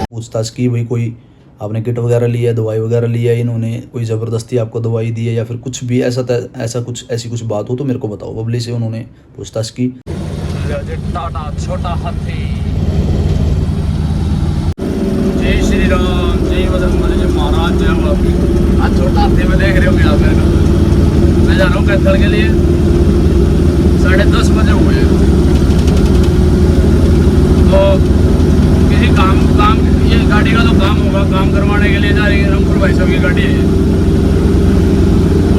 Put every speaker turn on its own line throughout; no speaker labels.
पूछताछ की भाई कोई आपने किट वगैरह लिया, दवाई वगैरह लिया, इन्होंने कोई ज़बरदस्ती आपको दवाई दी है या फिर कुछ भी ऐसा कुछ ऐसी कुछ बात हो तो मेरे को बताओ। बबली से उन्होंने पूछताछ की।
टाटा छोटा हाथी, जय श्री राम, जय बजरंगबली, जय महाराज, जय बापी। आज छोटा हाथी में देख रहे हो आप मेरे को। मैं जा रहा हूँ कैथल के लिए, 10:30 बजे हुए तो किसी काम ये गाड़ी का तो काम होगा, काम करवाने के लिए जा रही है। रामपुर भाई साहब की गाड़ी है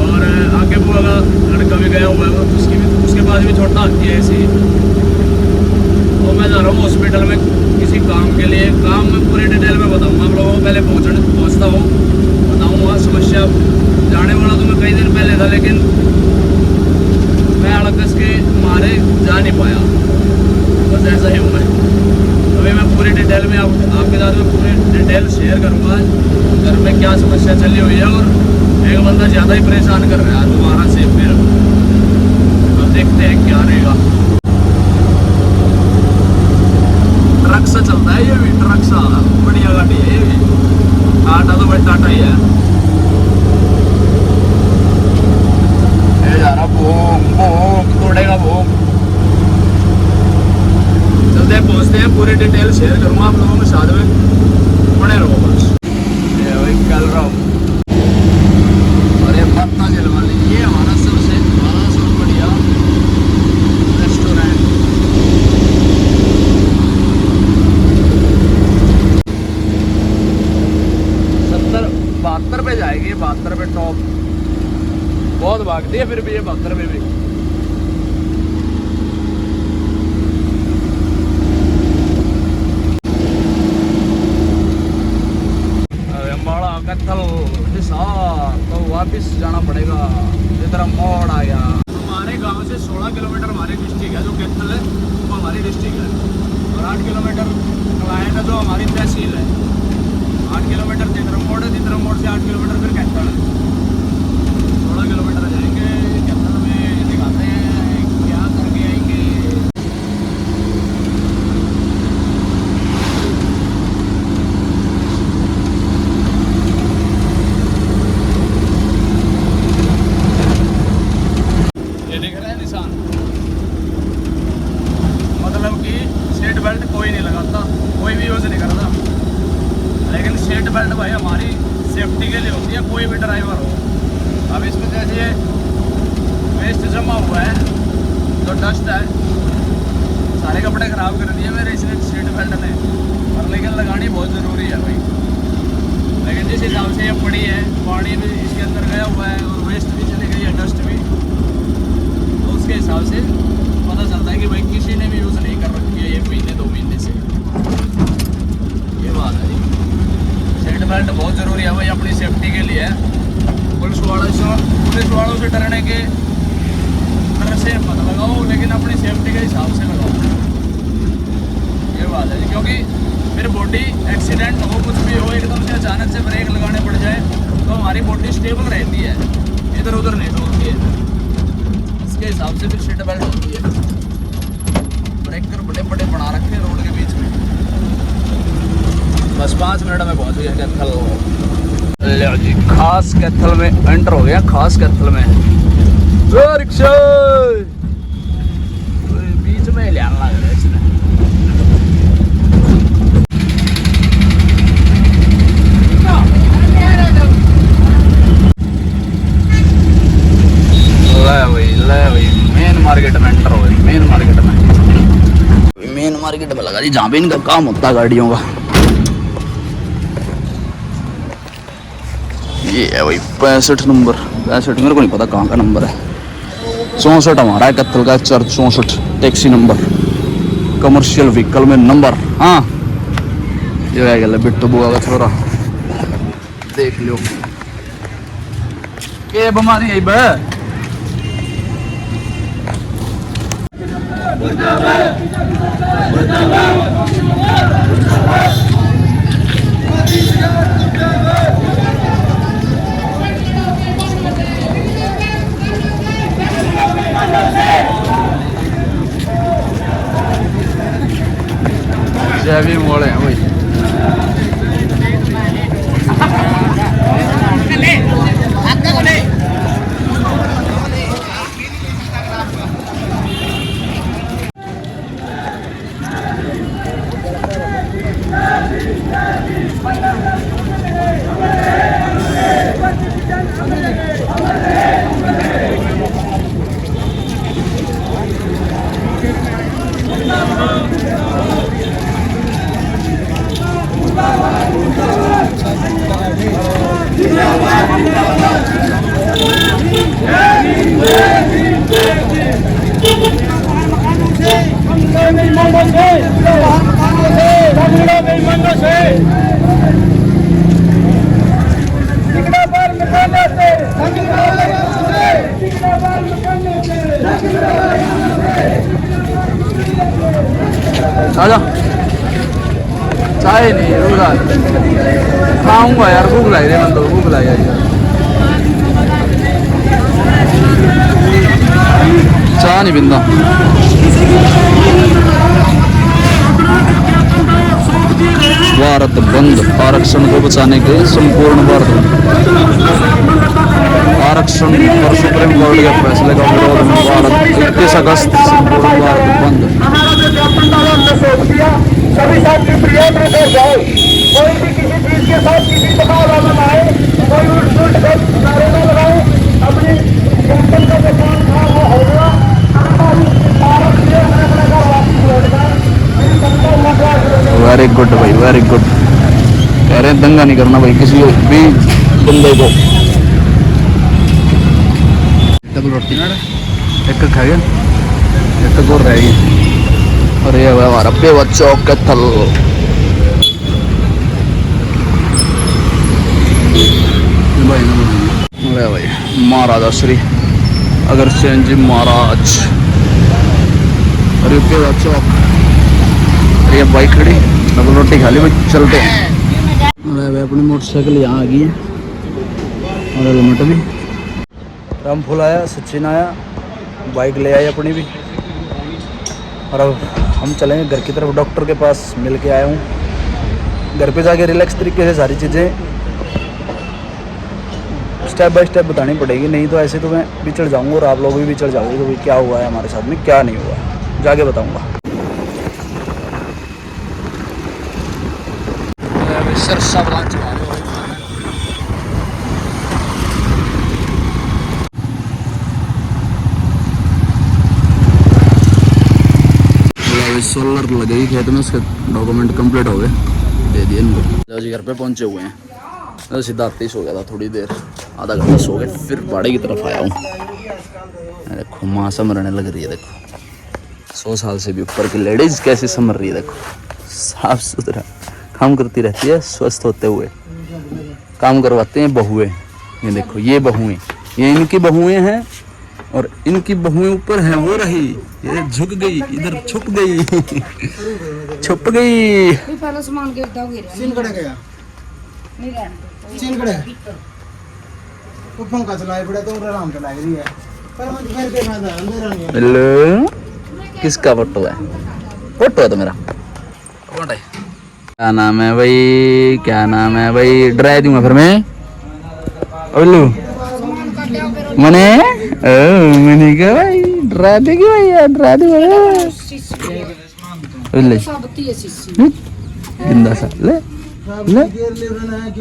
और आगे बुआ का लड़का भी गया हुआ है, उसके पास भी छोटा हाथी है ऐसे ही। तो मैं जा रहा हूँ हॉस्पिटल में किसी काम के लिए। काम में पूरी डिटेल में बताऊँगा आप लोगों को। पहले पहुँचता हूँ, बताऊँगा समस्या। जाने वाला तो मैं कई दिन पहले था, लेकिन मैं अड़कस के मारे जा नहीं पाया। बस ऐसा ही हूँ मैं। अभी मैं पूरी डिटेल में आपके साथ में पूरी डिटेल शेयर करूँगा। घर में क्या समस्या चली हुई है और एक बंदा ज़्यादा ही परेशान कर रहा है दोबारा से। फिर अब देखते हैं क्या रहेगा। ट्रक से चलता है ये भी, ट्रक सा बढ़िया गाड़ी है ये भी। टाटा तो भाई टाटा ही है। ये जा रहा भोग भोग तोड़ेगा भोग। चलते पहुँचते हैं, पूरी डिटेल शेयर करूँगा आप लोगों के साथ में, बने रहो बस। ये वही चल रहा हूँ और ये पत्ता जल वाली, ये हमारा सबसे बढ़िया रेस्टोरेंट। 72 पे जाएगी, 72 पे टॉप। बहुत भागती है फिर भी ये 72 पे भी। अम्बाड़ा कैथल तो वापिस जाना पड़ेगा। इधर मोड़ आ गया। हमारे गांव से 16 किलोमीटर हमारी डिस्ट्रिक्ट है, जो कैथल है वो हमारी डिस्ट्रिक्ट है। और 8 किलोमीटर क्लाइंट है जो हमारी तहसील है। 8 किलोमीटर तितरम मोड़ से 8 किलोमीटर फिर कैथल है। 16 किलोमीटर जाएंगे कैथल में, दिखाते हैं क्या करके आएंगे। ये दिख रहा है निशान, मतलब कि सीट बेल्ट कोई नहीं लगाता, कोई भी यूज़ नहीं करता। लेकिन सीट बेल्ट भाई हमारी सेफ्टी के लिए होती है, कोई भी ड्राइवर हो। अब इसमें जैसे वेस्ट जमा हुआ है, जो डस्ट है, सारे कपड़े ख़राब कर दिए मेरे इसने सीट बेल्ट ने। और लेकिन लगानी बहुत ज़रूरी है भाई। लेकिन जिस हिसाब से ये पड़ी है, पानी भी इसके अंदर गया हुआ है और वेस्ट भी चली गई है, डस्ट भी, तो उसके हिसाब से पता चलता है कि भाई किसी ने भी यूज़ नहीं कर रखी है ये महीने 2 महीने से। ये बात है जी। सीट बेल्ट बहुत ज़रूरी है भाई अपनी सेफ्टी के लिए। पुलिस वालों से डरने के डर से मत लगाओ, लेकिन अपनी सेफ्टी के हिसाब से लगाओ। ये बात है जी, क्योंकि फिर बॉडी एक्सीडेंट हो, कुछ भी हो, एकदम से अचानक से ब्रेक लगाने पड़ जाए तो हमारी बॉडी स्टेबल रहती है, इधर उधर नहीं डोलती है। इसके हिसाब से फिर सीट बेल्ट होती है। ब्रेकर बड़े बड़े बना रखे हैं रोड के बीच में। बस 5 मिनट में पहुँच गया कैथल। लो जी, खास कैथल में एंटर हो गया। खास कैथल में रिक्शा बीच में ले आना लग रहा है इसने। ले भाई मेन मार्केट में एंटर हो गए। मेन मार्केट में लगा जी, जहाँ भी इनका काम होता है गाड़ियों का। ये है भाई 65 नंबर। 65 मेरे को नहीं पता कहाँ का नंबर है। 64 हमारा है कैथल का, 64 टैक्सी नंबर, कमर्शियल व्हीकल में नंबर। हाँ ये है गया बिट्टू बुआ का छोरा, देख लो के बीमारी है बे। जय भीम वाले हैं भाई। आजा चाय नहीं रुका खाऊंगा यार, भूख लग रही है, मतलब भूख लग यार। चाय नहीं पींदा। भारत बंद, आरक्षण को बचाने के संपूर्ण भारत आरक्षण पर सुप्रीम कोर्ट के फैसले का विरोध में भारत 31 अगस्त संपूर्ण भारत बंद।
सभी साथी प्रिय में जाओ, कोई भी किसी चीज के साथ किसी प्रकार न बनाए, कोई उल्ट नारे न लगाए, अपने जनता का जो काम था वो हो गया।
वेरी गुड भाई, वेरी गुड। कह रहे हैं दंगा नहीं करना भाई किसी भी बंदे को। डबल रोटी एक खा गया, एक और रहेगी। अरे हमारा पेवा चौक का थल भाई महाराजा श्री अग्रसेन जी महाराज। अरे पेवा चौक, अरे बाइक खड़ी, डबल रोटी खा ली भाई, चलते हैं। अरे अपनी मोटरसाइकिल यहाँ आ गई है और हेलमेट भी। रामफुल आया, सचिन आया, बाइक ले आई अपनी भी। और अब हम चलेंगे घर की तरफ। डॉक्टर के पास मिल के आया हूँ। घर पे जाके रिलैक्स तरीके से सारी चीज़ें स्टेप बाय स्टेप बतानी पड़ेगी, नहीं तो ऐसे तो मैं बिछड़ जाऊँगा और आप लोग भी बिछड़ जाओगे कि भाई क्या हुआ है हमारे साथ में, क्या नहीं हुआ, जाके बताऊँगा। सोलर लगेगी खेत में, उसके डॉक्यूमेंट कंप्लीट हो गए, दे दिए इनको। लो जी घर पे पहुंचे हुए हैं। तो सीधा आते ही सो गया था, थोड़ी देर आधा घंटा सो गए, फिर बाड़े की तरफ आया हूँ। देखो माँ समरने लग रही है, देखो 100 साल से भी ऊपर की लेडीज कैसे समर रही है, देखो साफ सुथरा काम करती रहती है, स्वस्थ होते हुए काम करवाते हैं बहुएं। ये देखो ये बहुएं, ये इनकी बहुएं हैं और इनकी बहुएं ऊपर है वो रही, ये झुक गई, इधर छुप गई छुप गई।
पहले सामान गिरता
चीन कड़े गया, चीन कड़े वो पंखा चलाए पड़े तो आराम चला रही है, पर मुझे फिर के फायदा अंधेरा नहीं है।
हेलो, किसका फोटो है? फोटो है तो मेरा। कौन है? क्या नाम है भाई, क्या नाम है भाई? डरा दूंगा फिर मैं। ओलू मने मैंने कहा भाई डरा देगी भाई यार, डरा दे बिंदा सा ले ले।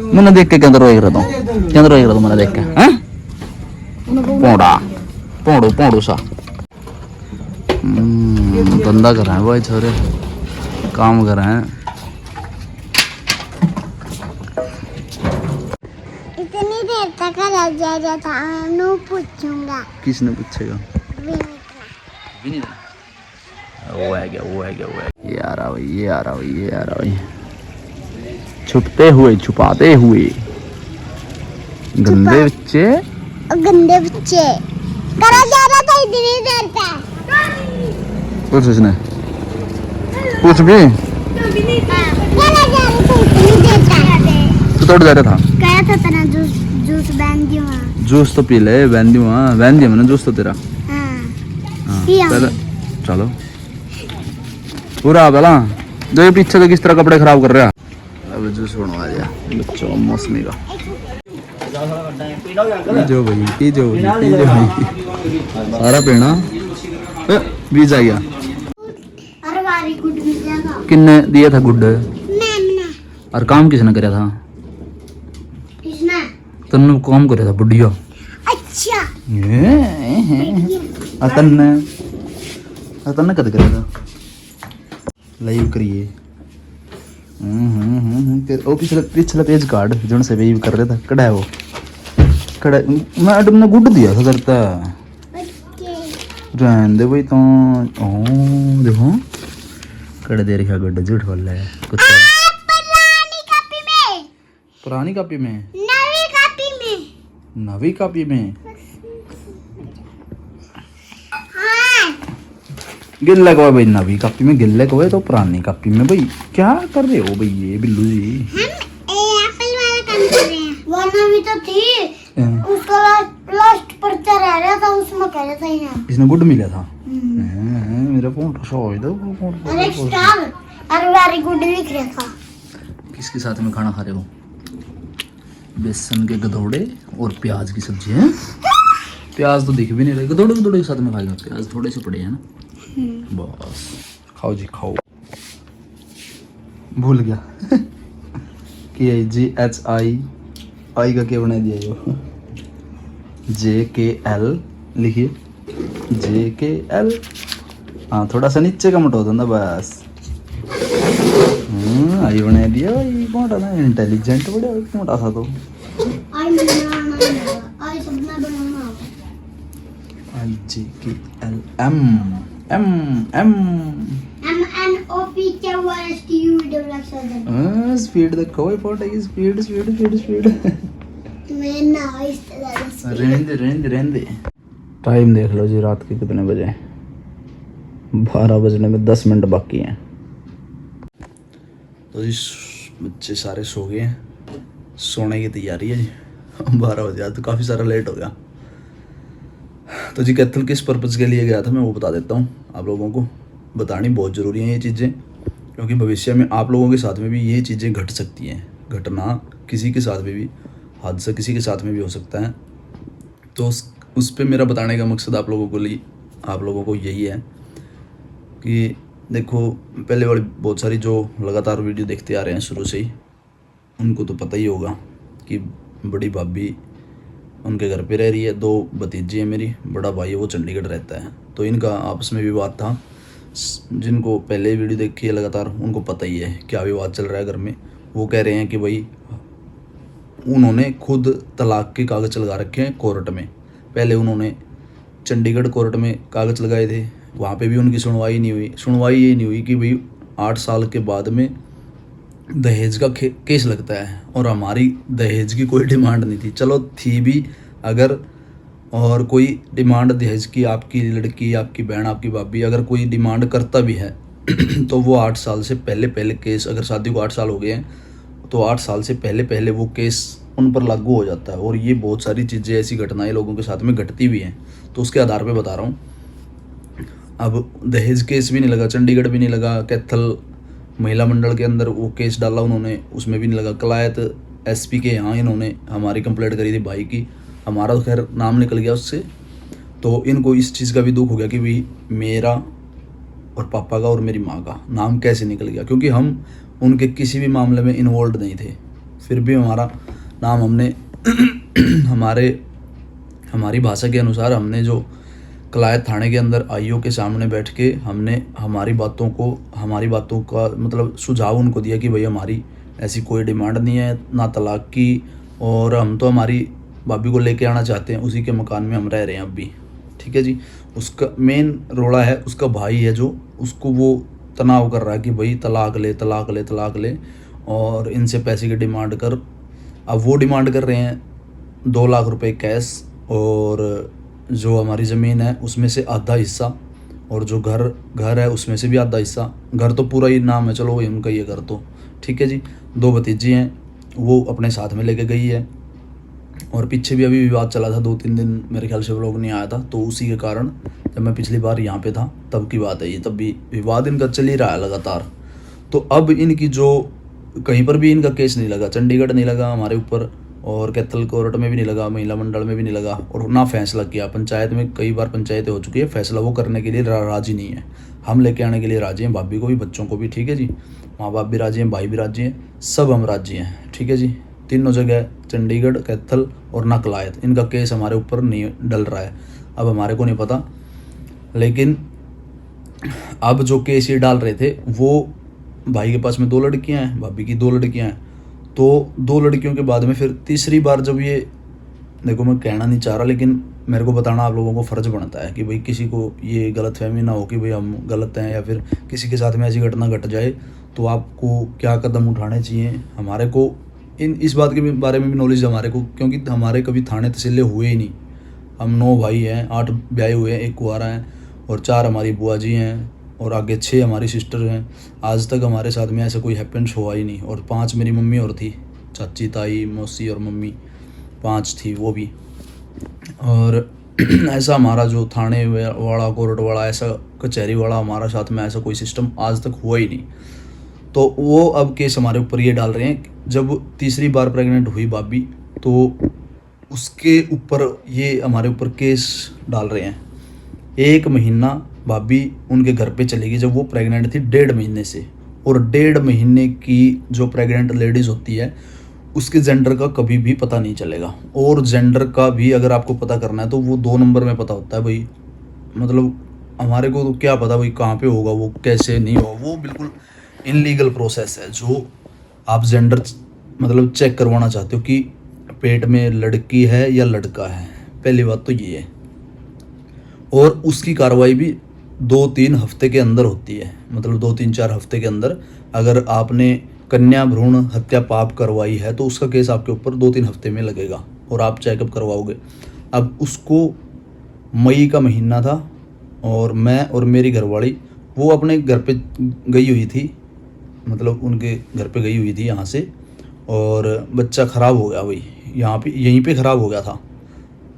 मैंने देख के केंद्र रोई रहा हूँ, केंद्र रोई रहा हूँ मैंने देख के। हाँ पोड़ा पोड़ो पोड़ो सा धंधा कर रहे हैं भाई छोरे, काम कर रहे हैं।
इतनी देर तक जा था, मैं पूछूंगा।
किसने पूछेगा?
विनीत।
वो है क्या, वो है क्या, वो है। ये आ रहा भाई, ये आ रहा भाई, ये आ रहा भाई। छुपते हुए छुपाते हुए गंदे बच्चे,
गंदे बच्चे करा जा रहा था इतनी देर तक।
कुछ उसने कुछ भी
करा जा रहा था इतनी देर तक।
तो तोड़ जा रहा था,
कहा था तेरा जूस जूस बन दिया।
जूस तो पी ले, बहन दी वहाँ बहन दिया मैंने जूस तो तेरा।
हाँ
हाँ
पिया।
पहले चलो पूरा पहला
जो ये पीछे तो किस तरह कपड़े खराब कर रहा है। अब जूस बनवा दिया बच्चों मौसमी का। जो भाई पी जो भाई सारा पीना बीज आ गया।
और वारी गुड मिल जाएगा।
किन्ने दिया था गुड
मैंने।
और काम किसने कराया था?
किसने?
तन्ने काम कराया था बुढ़िया।
अच्छा।
तन्ने कद कराया था? लाइव करिए। ओ पिछला पेज कार्ड जोन से वेव कर रहा था कड़ा है वो कड़ा मैडम ने गुड दिया था करता रहने दे भाई तो ओ देखो कड़ा दे रखा गुड झूठ बोल रहा है कुछ
पुरानी कॉपी में।
पुरानी कॉपी में
नवी कॉपी में।
नवी कॉपी में
हाँ।
गिल्ले को भाई नवी कॉपी में गिल्ले को है तो पुरानी कॉपी में भाई क्या कर रहे हो भाई ये बिल्लू जी?
हम एप्पल वाला काम कर रहे हैं। वो नवी तो थी उसका लास्ट पर्चा रह रहा था उसमें कह रहा था ही ना।
इसने गुड मिला था मेरा फोन शो दो
और एक स्टार और वेरी गुड लिख रहा था।
किसके साथ में खाना खा रहे हो? बेसन के गधोड़े और प्याज की सब्जी है। प्याज तो दिख भी नहीं रहे गधोड़े गधोड़े के साथ में खाएगा प्याज थोड़े से पड़े हैं ना। बस खाओ जी खाओ। भूल गया KGHI आई का क्या बना दिया यो JKL लिखिए JKL। हाँ थोड़ा सा नीचे का मोटा होता बस। आई बना दिया भाई मोटा ना इंटेलिजेंट बड़ा मोटा था तो
आई बनाना आई सपना बनाना।
JKL M स्पीड देखो पॉट है स्पीड स्पीड स्पीड स्पीड
मैं ना इस तरह से
रहने टाइम देख लो जी रात के कितने बजे 12 बजने में 10 मिनट बाकी हैं। तो जी बच्चे सारे सो गए हैं सोने की तैयारी है जी 12 बजे आज तो काफ़ी सारा लेट हो गया। तो जी कैथल किस पर्पज़ के लिए गया था मैं वो बता देता हूँ आप लोगों को। बतानी बहुत ज़रूरी है ये चीज़ें क्योंकि भविष्य में आप लोगों के साथ में भी ये चीज़ें घट सकती हैं। घटना किसी के साथ में भी हादसा किसी के साथ में भी हो सकता है। तो उस पर मेरा बताने का मकसद आप लोगों को यही है कि देखो पहले वाली बहुत सारी जो लगातार वीडियो देखते आ रहे हैं शुरू से ही उनको तो पता ही होगा कि बड़ी भाभी उनके घर पे रह रही है। 2 भतीजी हैं मेरी बड़ा भाई है वो चंडीगढ़ रहता है। तो इनका आपस में विवाद था। जिनको पहले वीडियो देखी है लगातार उनको पता ही है क्या विवाद चल रहा है घर में। वो कह रहे हैं कि भाई उन्होंने खुद तलाक के कागज़ लगा रखे हैं कोर्ट में। पहले उन्होंने चंडीगढ़ कोर्ट में कागज़ लगाए थे वहाँ पे भी उनकी सुनवाई नहीं हुई। सुनवाई ये नहीं हुई कि भाई 8 साल के बाद में दहेज का केस लगता है और हमारी दहेज की कोई डिमांड नहीं थी। चलो थी भी अगर और कोई डिमांड दहेज की आपकी लड़की आपकी बहन आपकी भाभी अगर कोई डिमांड करता भी है तो वो 8 साल से पहले केस अगर शादी को 8 साल हो गए हैं तो 8 साल से पहले वो केस उन पर लागू हो जाता है। और ये बहुत सारी चीज़ें ऐसी घटनाएं लोगों के साथ में घटती भी हैं। तो उसके आधार पे बता रहा हूँ। अब दहेज केस भी नहीं लगा चंडीगढ़ भी नहीं लगा कैथल महिला मंडल के अंदर वो केस डाला उन्होंने उसमें भी नहीं लगा। कलायत SP के यहाँ इन्होंने हमारी कंप्लेंट करी थी भाई की। हमारा तो खैर नाम निकल गया उससे। तो इनको इस चीज़ का भी दुख हो गया कि भाई मेरा और पापा का और मेरी माँ का नाम कैसे निकल गया क्योंकि हम उनके किसी भी मामले में इन्वॉल्व नहीं थे। फिर भी हमारा नाम हमने हमारी भाषा के अनुसार हमने जो कलायत थाने के अंदर IO के सामने बैठ के हमने हमारी बातों का मतलब सुझाव उनको दिया कि भाई हमारी ऐसी कोई डिमांड नहीं है ना तलाक की और हम तो हमारी भाभी को लेके आना चाहते हैं उसी के मकान में हम रह रहे हैं अब भी। ठीक है जी। उसका मेन रोड़ा है उसका भाई है जो उसको वो तनाव कर रहा है कि भाई तलाक ले और इनसे पैसे की डिमांड कर। अब वो डिमांड कर रहे हैं 2 लाख रुपए कैश और जो हमारी ज़मीन है उसमें से आधा हिस्सा और जो घर है उसमें से भी आधा हिस्सा। घर तो पूरा ही नाम है चलो वही उनका ये घर तो ठीक है जी। 2 भतीजी हैं वो अपने साथ में लेके गई है और पीछे भी अभी विवाद चला था 2-3 दिन मेरे ख्याल से वो लोग नहीं आया था। तो उसी के कारण जब मैं पिछली बार यहाँ पे था तब की बात है ये तब भी विवाद इनका चल ही रहा है लगातार। तो अब इनकी जो कहीं पर भी इनका केस नहीं लगा, चंडीगढ़ नहीं लगा हमारे ऊपर, और कैथल कोर्ट में भी नहीं लगा, महिला मंडल में भी नहीं लगा, और ना फैसला किया। पंचायत में कई बार पंचायतें हो चुकी है, फैसला वो करने के लिए राजी नहीं है। हम लेके आने के लिए राजी हैं, भाभी को भी बच्चों को भी, ठीक है जी। माँ बाप भी राजी हैं, भाई भी राजी हैं, सब हम राजी हैं, ठीक है जी। तीनों जगह चंडीगढ़, कैथल और ना कलायत, इनका केस हमारे ऊपर नहीं डल रहा है। अब हमारे को नहीं पता, लेकिन अब जो केस ये डाल रहे थे वो भाई के पास में 2 लड़कियां हैं, भाभी की 2 लड़कियां हैं, तो 2 लड़कियों के बाद में फिर तीसरी बार जब ये, देखो मैं कहना नहीं चाह रहा लेकिन मेरे को बताना आप लोगों को फ़र्ज़ बनता है कि भाई किसी को ये गलतफहमी ना हो कि भाई हम गलत हैं, या फिर किसी के साथ में ऐसी घटना घट जाए तो आपको क्या कदम उठाने चाहिए। हमारे को इस बात के बारे में भी नॉलेज है हमारे को, क्योंकि हमारे कभी थाने तहसीलें हुए ही नहीं। हम 9 भाई हैं, 8 ब्याहे हुए हैं, 1 कुंवारा है, और 4 हमारी बुआ जी हैं, और आगे 6 हमारी सिस्टर हैं। आज तक हमारे साथ में ऐसा कोई हैपेंस हुआ ही नहीं। और 5 मेरी मम्मी और थी, चाची, ताई, मौसी और मम्मी 5 थी वो भी। और ऐसा हमारा जो थाने वाला, कोर्ट वाला, ऐसा कचहरी वाला हमारा साथ में ऐसा कोई सिस्टम आज तक हुआ ही नहीं। तो वो अब केस हमारे ऊपर ये डाल रहे हैं, जब तीसरी बार प्रेग्नेंट हुई भाभी तो उसके ऊपर ये हमारे ऊपर केस डाल रहे हैं। 1 महीना भाभी उनके घर पे चली गई जब वो प्रेग्नेंट थी 1.5 महीने से, और 1.5 महीने की जो प्रेग्नेंट लेडीज़ होती है उसके जेंडर का कभी भी पता नहीं चलेगा। और जेंडर का भी अगर आपको पता करना है तो वो 2 नंबर में पता होता है भाई। मतलब हमारे को तो क्या पता भाई कहाँ पे होगा, वो कैसे नहीं होगा, वो बिल्कुल इनलीगल प्रोसेस है। जो आप जेंडर मतलब चेक करवाना चाहते हो कि पेट में लड़की है या लड़का है, पहली बात तो ये है। और उसकी कार्रवाई भी 2-3 हफ्ते के अंदर होती है, मतलब 2-3-4 हफ्ते के अंदर। अगर आपने कन्या भ्रूण हत्या पाप करवाई है तो उसका केस आपके ऊपर 2-3 हफ्ते में लगेगा और आप चेकअप करवाओगे। अब उसको मई का महीना था, और मैं और मेरी घरवाली वो अपने घर पे गई हुई थी, मतलब उनके घर पे गई हुई थी यहाँ से, और बच्चा ख़राब हो गया भाई, यहाँ पे यहीं पे ख़राब हो गया था।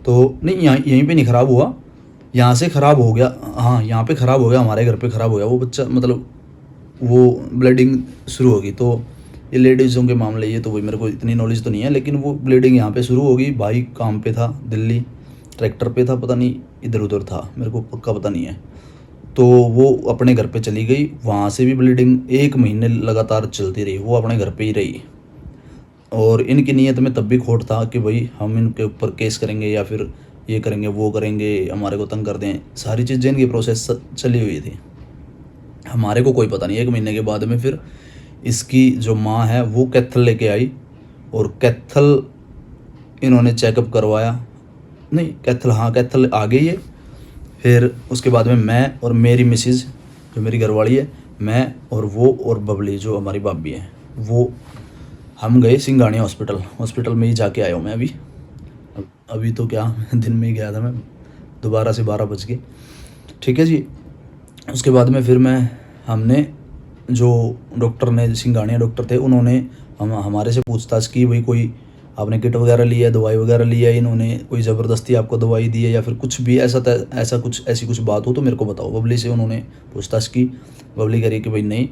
तो नहीं, यहाँ यहीं पे नहीं ख़राब हुआ, यहाँ से ख़राब हो गया, हाँ यहाँ पे ख़राब हो गया, हमारे घर पे ख़राब हो गया वो बच्चा, मतलब वो ब्लीडिंग शुरू होगी। तो ये लेडीज़ों के मामले, ये तो भाई मेरे को इतनी नॉलेज तो नहीं है, लेकिन वो ब्लीडिंग यहाँ पे शुरू होगी। भाई काम पे था, दिल्ली ट्रैक्टर पे था, पता नहीं इधर उधर था, मेरे को पक्का पता नहीं है। तो वो अपने घर पे चली गई, वहाँ से भी ब्लीडिंग 1 महीने लगातार चलती रही, वो अपने घर पे ही रही। और इनकी नीयत में तब भी खोट था कि भाई हम इनके ऊपर केस करेंगे या फिर ये करेंगे वो करेंगे, हमारे को तंग कर दें, सारी चीज़ें इनकी प्रोसेस चली हुई थी। हमारे को कोई पता नहीं। 1 महीने के बाद में फिर इसकी जो माँ है वो कैथल लेके आई, और कैथल इन्होंने चेकअप करवाया, नहीं कैथल, हाँ कैथल आ गई है। फिर उसके बाद में मैं और मेरी मिसेज जो मेरी घरवाली है, मैं और वो और बबली जो हमारी भाभी है, वो हम गए सिंघानिया हॉस्पिटल में ही जाके आया हूँ मैं अभी तो क्या दिन में ही गया था मैं, दोबारा से 12 बज के, ठीक है जी। उसके बाद में फिर हमने जो डॉक्टर ने, सिंघानिया डॉक्टर थे, उन्होंने हमारे से पूछताछ की, भाई कोई आपने किट वगैरह ली है, दवाई वगैरह ली है, इन्होंने कोई ज़बरदस्ती आपको दवाई दी है या फिर कुछ भी ऐसी कुछ बात हो तो मेरे को बताओ। बबली से उन्होंने पूछताछ की। बबली कह रही कि भाई नहीं,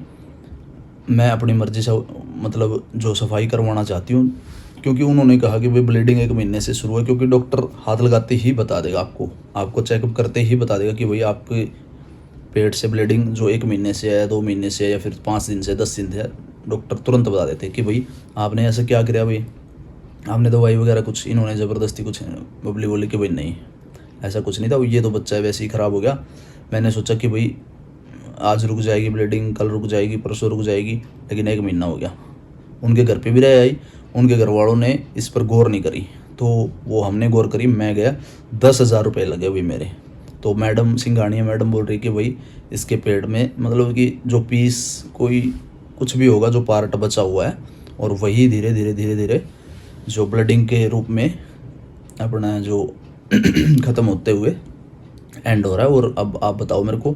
मैं अपनी मर्ज़ी से मतलब जो सफाई करवाना चाहती हूँ, क्योंकि उन्होंने कहा कि भाई ब्लीडिंग 1 महीने से शुरू है, क्योंकि डॉक्टर हाथ लगाते ही बता देगा आपको चेकअप करते ही बता देगा कि भाई आपके पेट से ब्लीडिंग जो 1 महीने से है, 2 महीने से, या फिर 5 दिन से, 10 दिन से, डॉक्टर तुरंत बता देते कि भाई आपने ऐसा क्या किया, भाई आपने दवाई वगैरह कुछ, इन्होंने ज़बरदस्ती कुछ। बबली बोली कि भाई नहीं ऐसा कुछ नहीं था, ये तो बच्चा वैसे ही ख़राब हो गया। मैंने सोचा कि भाई आज रुक जाएगी ब्लीडिंग, कल रुक जाएगी, परसों रुक जाएगी, लेकिन 1 महीना हो गया। उनके घर पे भी रह आई, उनके घर वालों ने इस पर गौर नहीं करी, तो वो हमने गौर करी। मैं गया, 10,000 रुपये लगे भाई मेरे। तो मैडम सिंघानिया मैडम बोल रही कि भाई इसके पेट में मतलब कि जो पीस कोई कुछ भी होगा, जो पार्ट बचा हुआ है, और वही धीरे धीरे जो ब्लीडिंग के रूप में अपना जो ख़त्म होते हुए एंड हो रहा है। और अब आप बताओ मेरे को,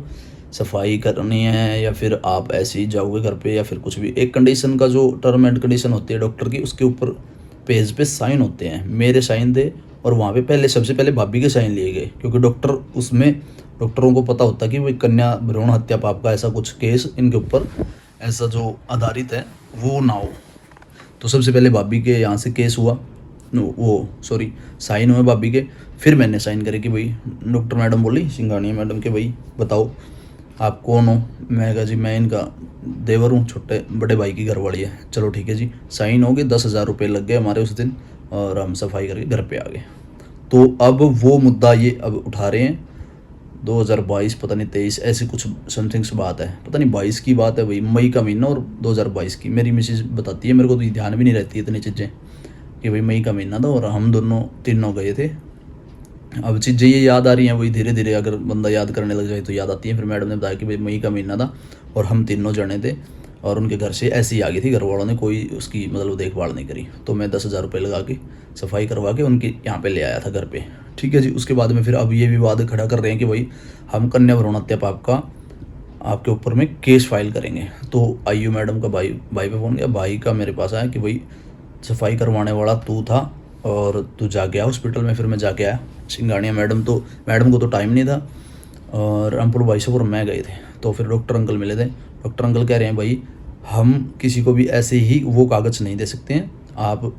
सफाई करनी है या फिर आप ऐसे ही जाओगे घर पे, या फिर कुछ भी। एक कंडीशन का जो टर्म एंड कंडीशन होती है डॉक्टर की, उसके ऊपर पेज पे साइन होते हैं, मेरे साइन थे, और वहाँ पे सबसे पहले भाभी के साइन लिए गए, क्योंकि डॉक्टरों को पता होता कि भाई कन्या भ्रूण हत्या पाप का ऐसा कुछ केस इनके ऊपर ऐसा जो आधारित है वो ना हो। तो सबसे पहले भाभी के यहाँ से केस हुआ, साइन हुए भाभी के, फिर मैंने साइन करे कि भाई डॉक्टर मैडम बोली सिंघानिया मैडम के भाई बताओ आप कौन हो। मैं कहा जी मैं इनका देवर हूँ, छोटे बड़े भाई की घरवाली है। चलो ठीक है जी, साइन हो गए, 10,000 रुपये लग गए हमारे उस दिन और हम सफाई करके घर पे आ गए। तो अब वो मुद्दा ये अब उठा रहे हैं 2022 पता नहीं 23 ऐसी कुछ समथिंग से बात है, पता नहीं 22 की बात है भाई, मई का महीना और 2022 की। मेरी मिसेज बताती है, मेरे को तो ध्यान भी नहीं रहती इतनी चीज़ें कि भाई मई का महीना था और हम तीनों गए थे। अब चीज़ें ये याद आ रही हैं, वही धीरे धीरे अगर बंदा याद करने लग जाए तो याद आती है। फिर मैडम ने बताया कि भाई मई का महीना था और हम तीनों जने थे और उनके घर से ऐसी आ गई थी, घर वालों ने कोई उसकी मतलब देखभाल नहीं करी। तो मैं 10,000 रुपये लगा के सफाई करवा के उनके यहाँ पे ले आया था घर पे, ठीक है जी। उसके बाद में फिर अब ये विवाद खड़ा कर रहे हैं कि भाई हम कन्या भ्रूण हत्या पाप का आपके ऊपर में केस फाइल करेंगे। तो आईयू मैडम का भाई पे फ़ोन गया, भाई का मेरे पास आया कि भाई सफाई करवाने वाला तू था और तू जा गया हॉस्पिटल में। फिर मैं जाके आया सिंघानिया मैडम को तो टाइम नहीं था और रामपुर भाई साहब और मैं गए थे। तो फिर डॉक्टर अंकल मिले थे, डॉक्टर अंकल कह रहे हैं भाई हम किसी को भी ऐसे ही वो कागज़ नहीं दे सकते हैं, आप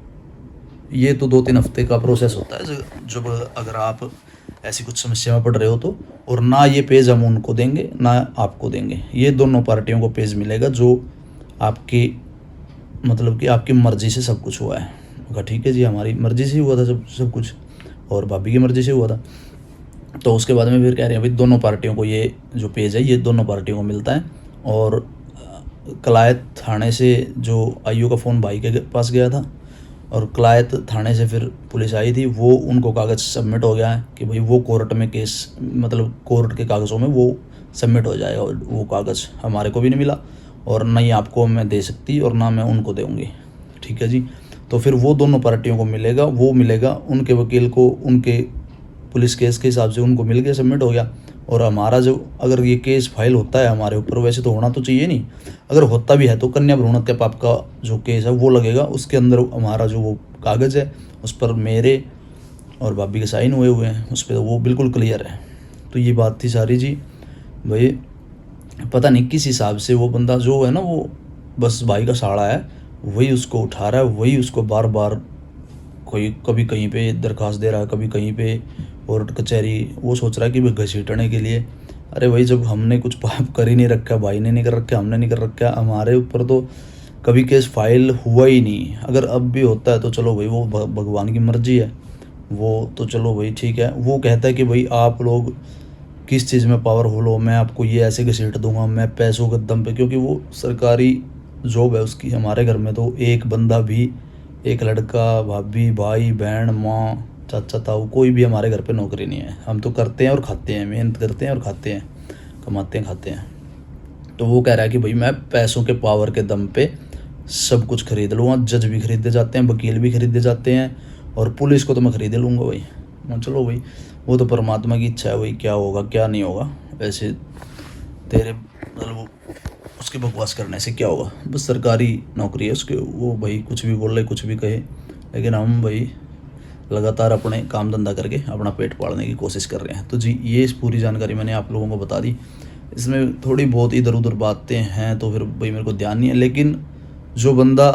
ये तो 2-3 हफ्ते का प्रोसेस होता है जब अगर आप ऐसी कुछ समस्या में पड़ रहे हो तो, और ना ये पेज हम उनको देंगे ना आपको देंगे, ये दोनों पार्टियों को पेज मिलेगा जो आपकी मतलब कि आपकी मर्ज़ी से सब कुछ हुआ है। कहा ठीक है जी, हमारी मर्ज़ी से हुआ था सब कुछ और भाभी की मर्ज़ी से हुआ था। तो उसके बाद में फिर कह रहे हैं भाई दोनों पार्टियों को ये जो पेज है ये दोनों पार्टियों को मिलता है। और कलायत थाने से जो आईयू का फ़ोन भाई के पास गया था और कलायत थाने से फिर पुलिस आई थी, वो उनको कागज़ सबमिट हो गया है कि भाई वो कोर्ट में केस मतलब कोर्ट के कागज़ों में वो सबमिट हो जाएगा। वो कागज़ हमारे को भी नहीं मिला और ना ही आपको मैं दे सकती और ना मैं उनको दूँगी, ठीक है जी। तो फिर वो दोनों पार्टियों को मिलेगा, वो मिलेगा उनके वकील को, उनके पुलिस केस के हिसाब से उनको मिल गया, सबमिट हो गया। और हमारा जो अगर ये केस फाइल होता है हमारे ऊपर, वैसे तो होना तो चाहिए नहीं, अगर होता भी है तो कन्या भ्रूण हत्या पाप का जो केस है वो लगेगा। उसके अंदर हमारा जो वो कागज़ है उस पर मेरे और भाभी के साइन हुए हैं, उस पर वो बिल्कुल क्लियर है। तो ये बात थी सारी जी। भाई पता नहीं किस हिसाब से वो बंदा जो है ना वो बस भाई का साड़ा है, वही उसको उठा रहा है, वही उसको बार बार कोई कभी कहीं पे दरख्वास्त दे रहा है, कभी कहीं पे कोर्ट कचहरी, वो सोच रहा है कि भाई घसीटने के लिए। अरे भाई जब हमने कुछ पाप कर ही नहीं रखा, भाई ने नहीं कर रखा, हमने नहीं कर रखा, हमारे ऊपर तो कभी केस फाइल हुआ ही नहीं। अगर अब भी होता है तो चलो भाई वो भगवान की मर्जी है, वो तो चलो भाई ठीक है। वो कहता है कि भाई आप लोग किस चीज़ में पावरफुल हो, मैं आपको ये ऐसे घसीट दूंगा, मैं पैसों के दम पे, क्योंकि वो सरकारी जॉब है उसकी। हमारे घर में तो एक बंदा भी, एक लड़का, भाभी, भाई, बहन, माँ, चाचा, ताऊ, कोई भी हमारे घर पे नौकरी नहीं है। हम तो करते हैं और खाते हैं, मेहनत करते हैं और खाते हैं, कमाते हैं खाते हैं। तो वो कह रहा है कि भाई मैं पैसों के पावर के दम पे सब कुछ खरीद लूँगा। जज भी खरीदे जाते हैं, वकील भी खरीदे जाते हैं और पुलिस को तो मैं खरीदे लूँगा भाई। मैं चलो भाई वो तो परमात्मा की इच्छा है, भाई क्या होगा क्या नहीं होगा, वैसे तेरे मतलब उसके बकवास करने से क्या होगा, बस सरकारी नौकरी है उसके, वो भाई कुछ भी बोल रहे कुछ भी कहे, लेकिन हम भाई लगातार अपने काम धंधा करके अपना पेट पालने की कोशिश कर रहे हैं। तो जी ये पूरी जानकारी मैंने आप लोगों को बता दी। इसमें थोड़ी बहुत इधर उधर बातें हैं तो फिर भाई मेरे को ध्यान नहीं है, लेकिन जो बंदा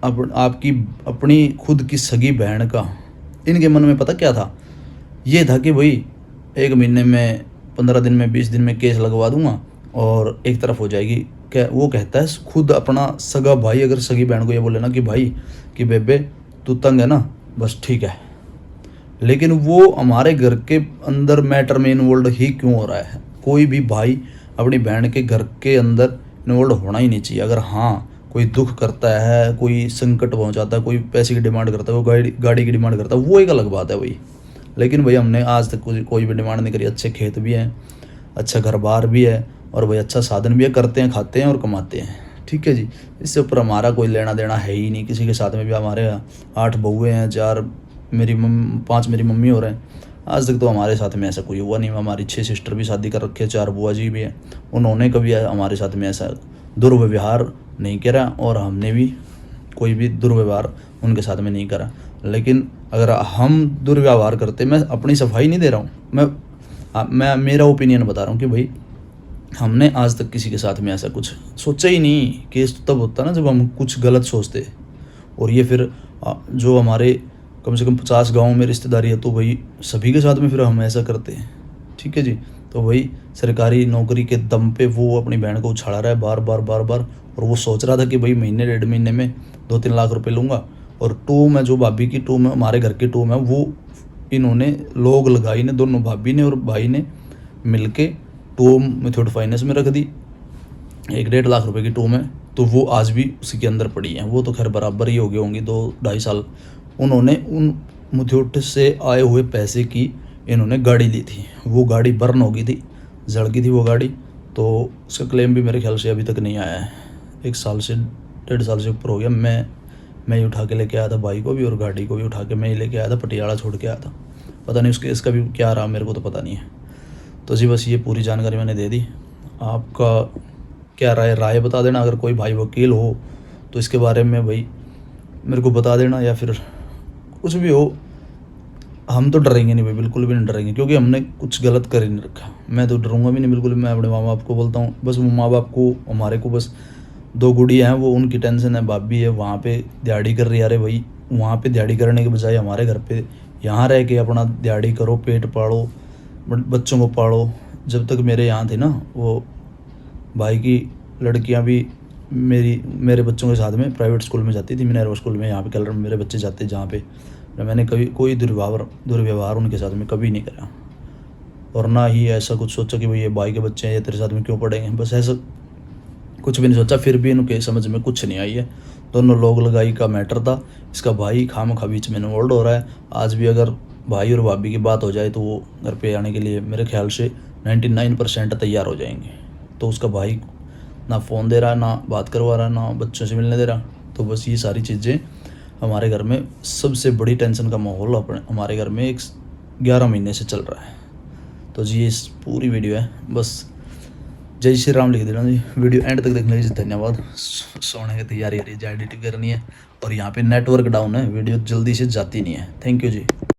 आपकी अपनी खुद की सगी बहन का, इनके मन में पता क्या था, ये था कि भाई 1 महीने में, 15 दिन में, 20 दिन में केस लगवा दूंगा और एक तरफ हो जाएगी। क्या वो कहता है खुद अपना सगा भाई अगर सगी बहन को ये बोले ना कि भाई कि बेबे तू तंग है ना, बस ठीक है, लेकिन वो हमारे घर के अंदर मैटर में इन्वॉल्व ही क्यों हो रहा है। कोई भी भाई अपनी बहन के घर के अंदर इन्वॉल्व होना ही नहीं चाहिए। अगर हाँ कोई दुख करता है, कोई संकट पहुंचाता है, कोई पैसे की डिमांड करता है, वो गाड़ी की डिमांड करता है, वो एक अलग बात है भाई। लेकिन भाई हमने आज तक कोई भी डिमांड नहीं करी। अच्छे खेत भी हैं, अच्छा घर बार भी है और भाई अच्छा साधन भी है, करते हैं, खाते हैं और कमाते हैं, ठीक है जी। इससे ऊपर हमारा कोई लेना देना है ही नहीं किसी के साथ में भी। हमारे 8 बहुएँ हैं, 5 मेरी मम्मी हो रहे हैं। आज तक तो हमारे साथ में ऐसा कोई हुआ नहीं। हमारी 6 सिस्टर भी शादी कर रखे हैं, 4 बुआ जी भी हैं, उन्होंने कभी हमारे साथ में ऐसा दुर्व्यवहार नहीं करा और हमने भी कोई भी दुर्व्यवहार उनके साथ में नहीं करा। लेकिन अगर हम दुर्व्यवहार करते, मैं अपनी सफाई नहीं दे रहा हूँ, मैं मेरा ओपिनियन बता रहा हूँ कि भाई हमने आज तक किसी के साथ में ऐसा कुछ सोचा ही नहीं। केस तो तब होता ना जब हम कुछ गलत सोचते। और ये फिर जो हमारे कम से कम 50 गाँव में रिश्तेदारी है, तो वही सभी के साथ में फिर हम ऐसा करते हैं। ठीक है जी। तो वही सरकारी नौकरी के दम पे वो अपनी बहन को उछाला रहा है बार बार। और वो सोच रहा था कि भाई महीने 1.5 महीने में 2-3 लाख रुपए लूँगा। और टू में जो भाभी की टू में हमारे घर की टू में वो इन्होंने लोग लगाई ने, दोनों भाभी ने और भाई ने मिलके टू मुथूट फाइनेंस में रख दी 1-1.5 लाख रुपए की टू में। तो वो आज भी उसी के अंदर पड़ी हैं। वो तो खैर बराबर ही हो गए होंगी 2-2.5 साल। उन्होंने उन मुथूट से आए हुए पैसे की इन्होंने गाड़ी ली थी। वो गाड़ी बर्न हो गई थी, जल गई थी वो गाड़ी। तो उसका क्लेम भी मेरे ख्याल से अभी तक नहीं आया है। 1 साल से 1.5 साल से ऊपर हो गया। मैं ही उठा के लेके आया था भाई को भी, और गाड़ी को भी उठा के मैं ही लेके आया था, पटियाला छोड़ के आया था। पता नहीं उसके इसका भी क्या रहा, मेरे को तो पता नहीं है। तो जी बस ये पूरी जानकारी मैंने दे दी। आपका क्या राय बता देना। अगर कोई भाई वकील हो तो इसके बारे में भाई मेरे को बता देना, या फिर कुछ भी हो। हम तो डरेंगे नहीं भाई, बिल्कुल भी नहीं डरेंगे, क्योंकि हमने कुछ गलत कर ही नहीं रखा। मैं तो डरूंगा भी नहीं बिल्कुल। मैं अपने माँ बाप को बोलता हूँ, बस वो माँ बाप को हमारे को बस 2 गुड़ियाँ हैं, वो उनकी टेंशन है। भाभी है वहाँ पे दिहाड़ी कर रही है। अरे भाई वहाँ पे दिहाड़ी करने के बजाय हमारे घर पे यहाँ रह के अपना दिहाड़ी करो, पेट पालो, बच्चों को पालो। जब तक मेरे यहाँ थे ना, वो भाई की लड़कियाँ भी मेरे बच्चों के साथ में प्राइवेट स्कूल में जाती थी, मिनर्वा स्कूल में। यहाँ पे कल मेरे बच्चे जाते जहाँ पे मैंने कभी कोई दुर्व्यवहार उनके साथ में कभी नहीं करा। और ना ही ऐसा कुछ सोचा कि भाई ये भाई के बच्चे हैं, ये तेरे साथ में क्यों पढ़ेंगे। बस ऐसा कुछ भी नहीं सोचा। फिर भी इनके समझ में कुछ नहीं आई है। दोनों लोग लगाई का मैटर था। इसका भाई खामखा बीच में इन्वॉल्व हो रहा है। आज भी अगर भाई और भाभी की बात हो जाए तो वो घर पे आने के लिए मेरे ख्याल से 99% तैयार हो जाएंगे। तो उसका भाई ना फ़ोन दे रहा, ना बात करवा रहा, ना बच्चों से मिलने दे रहा। तो बस ये सारी चीज़ें हमारे घर में सबसे बड़ी टेंशन का माहौल हमारे घर में 11 महीने से चल रहा है। तो जी इस पूरी वीडियो है। बस जय श्री राम लिख देना जी। वीडियो एंड तक देखने के लिए धन्यवाद। सोने की तैयारी हो रही है, एडिटिंग करनी है, और यहाँ पे नेटवर्क डाउन है, वीडियो जल्दी से जाती नहीं है। Thank you ji.